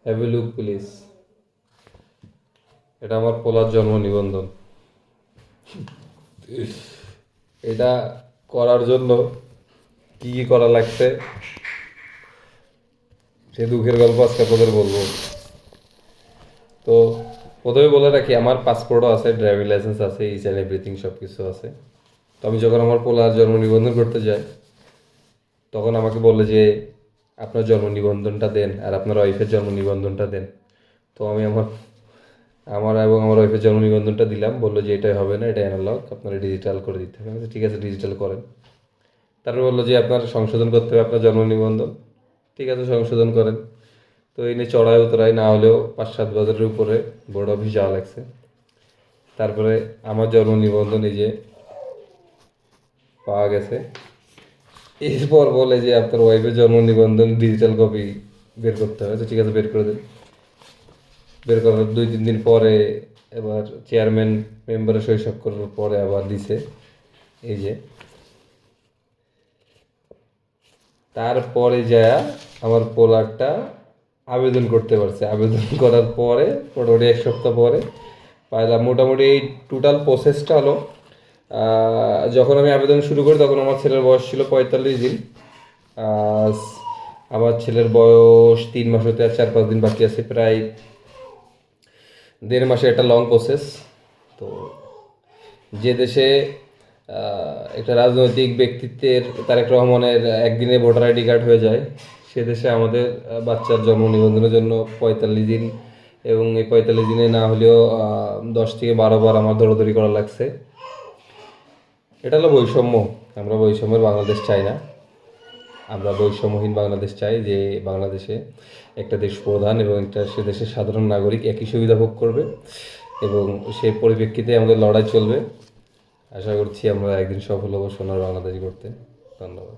Have a look please. এটা আমার পোলার জন্ম নিবন্ধন। এটা করার জন্য কি কি করা লাগছে সে দুঃখের গল্প আজকে আপনাদের বলবো। তো প্রথমে বলে রাখি, আমার পাসপোর্টও আছে, ড্রাইভিং লাইসেন্স আছে, ইচ অ্যান্ড এভরিথিং সব কিছু আছে। তো আমি যখন আমার পোলার জন্ম নিবন্ধন করতে যাই, তখন আমাকে বলে যে আপনার জন্ম নিবন্ধনটা দেন আর আপনার ওয়াইফের জন্ম নিবন্ধনটা দেন। তো আমি আমার আমার এবং আমার ওয়াইফের জন্ম নিবন্ধনটা দিলাম, বললো যে এটাই হবে না, এটা অ্যানালগ, আপনারা ডিজিটাল করে দিতে হবে। ঠিক আছে, ডিজিটাল করেন। তারপর বললো যে আপনার সংশোধন করতে হবে আপনার জন্ম নিবন্ধন। ঠিক আছে, সংশোধন করেন। তো এই নিয়ে চড়াই উতরাই না হলেও 5-7 বছরের উপরে বোর্ড অফিস যাওয়া লাগছে। তারপরে আমার জন্ম নিবন্ধন এই যে পাওয়া গেছে। এরপর বলে যে আপনার ওয়াইফের জন্ম নিবন্ধন ডিজিটাল কপি বের করতে হবে। তো ঠিক আছে, বের করে দিন। বের করার 2-3 দিন পরে এবার চেয়ারম্যান মেম্বারে সই করার পরে আবার দিছে এই যে। তারপরে যা আমার পোলারটা আবেদন করতে পারছে। আবেদন করার পরে মোটামুটি 1 সপ্তাহ পরে পাইলাম। মোটামুটি এই টোটাল প্রসেসটা হলো, যখন আমি আবেদন শুরু করি তখন আমার ছেলের বয়স ছিল 45 দিন। আজ আমার ছেলের বয়স 3 মাস হতে আর 4-5 দিন বাকি আছে, প্রায় 1.5 মাসে একটা লং প্রসেস। তো যে দেশে একটা রাজনৈতিক ব্যক্তিত্বের তারেক রহমানের একদিনে ভোটার আইডি কার্ড হয়ে যায়, সে দেশে আমাদের বাচ্চার জন্ম নিবন্ধনের জন্য 45 দিন, এবং এই 45 দিনে না হলেও 10 থেকে 12 বার আমার দৌড়াদৌড়ি করা লাগছে। এটা হলো বৈষম্য। আমরা বৈষম্যের বাংলাদেশ চাই না, আমরা বৈষম্যহীন বাংলাদেশ চাই, যে বাংলাদেশে একটা দেশ প্রধান এবং একটা সে দেশের সাধারণ নাগরিক একই সুবিধা ভোগ করবে, এবং সেই পরিপ্রেক্ষিতে আমাদের লড়াই চলবে। আশা করছি আমরা একদিন সফল হব সোনার বাংলাদেশ গড়তে। ধন্যবাদ।